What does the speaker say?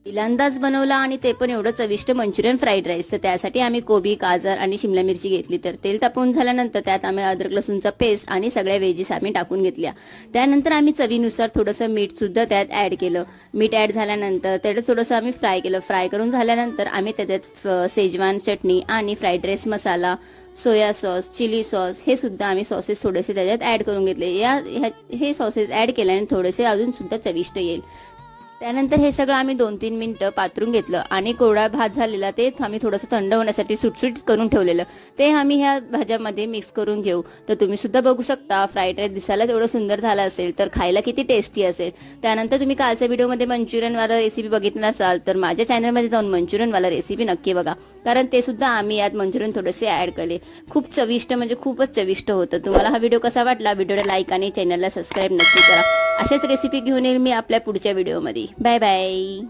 पहिल्यांदाच बनवला आणि ते पण एवढं चविष्ट मंचुरियन फ्राईड राईस. तर त्यासाठी आम्ही कोबी, गाजर आणि शिमला मिरची घेतली. तर तेल तापवून झाल्यानंतर त्यात आम्ही अद्रक लसूणचा पेस्ट आणि सगळ्या व्हेजीस आम्ही टाकून घेतल्या. त्यानंतर आम्ही चवीनुसार थोडंसं मीठ सुद्धा त्यात ॲड केलं. मीठ ॲड झाल्यानंतर त्याला थोडंसं आम्ही फ्राय केलं. फ्राय करून झाल्यानंतर आम्ही त्याच्यात शेजवान चटणी आणि फ्राईड राईस मसाला, सोया सॉस, चिली सॉस हे सुद्धा आम्ही सॉसेस थोडेसे त्याच्यात ॲड करून घेतले. हे सॉसेस ॲड केल्याने थोडेसे अजून सुद्धा चविष्ट येईल. त्यानंतर हे सगळं आम्ही 2-3 मिनिटं पातरून घेतलं आणि कोरडा भात झालेला ते आम्ही थोडंसं थंड होण्यासाठी सुटसुटीत करून ठेवलेलं ते आम्ही ह्या भाज्यामध्ये मिक्स करून घेऊ. तर तुम्ही सुद्धा बघू शकता फ्राईड राईस दिसायला एवढं सुंदर झालं असेल तर खायला किती टेस्टी असेल. त्यानंतर तुम्ही कालच्या व्हिडिओमध्ये मंचुरियनवाला रेसिपी बघितला असाल तर माझ्या चॅनलमध्ये जाऊन मंचुरियनवाला रेसिपी नक्की बघा, कारण ते सुद्धा आम्ही यात मंचुरियन थोडेसे ॲड केले. खूप चविष्ट म्हणजे खूपच चविष्ट होतं. तुम्हाला हा व्हिडिओ कसा वाटला? व्हिडिओला लाईक आणि चॅनलला सबस्क्राईब नक्की करा. अशाच रेसिपी घेऊन येईल मी आपल्या पुढच्या व्हिडिओमध्ये. Bye bye.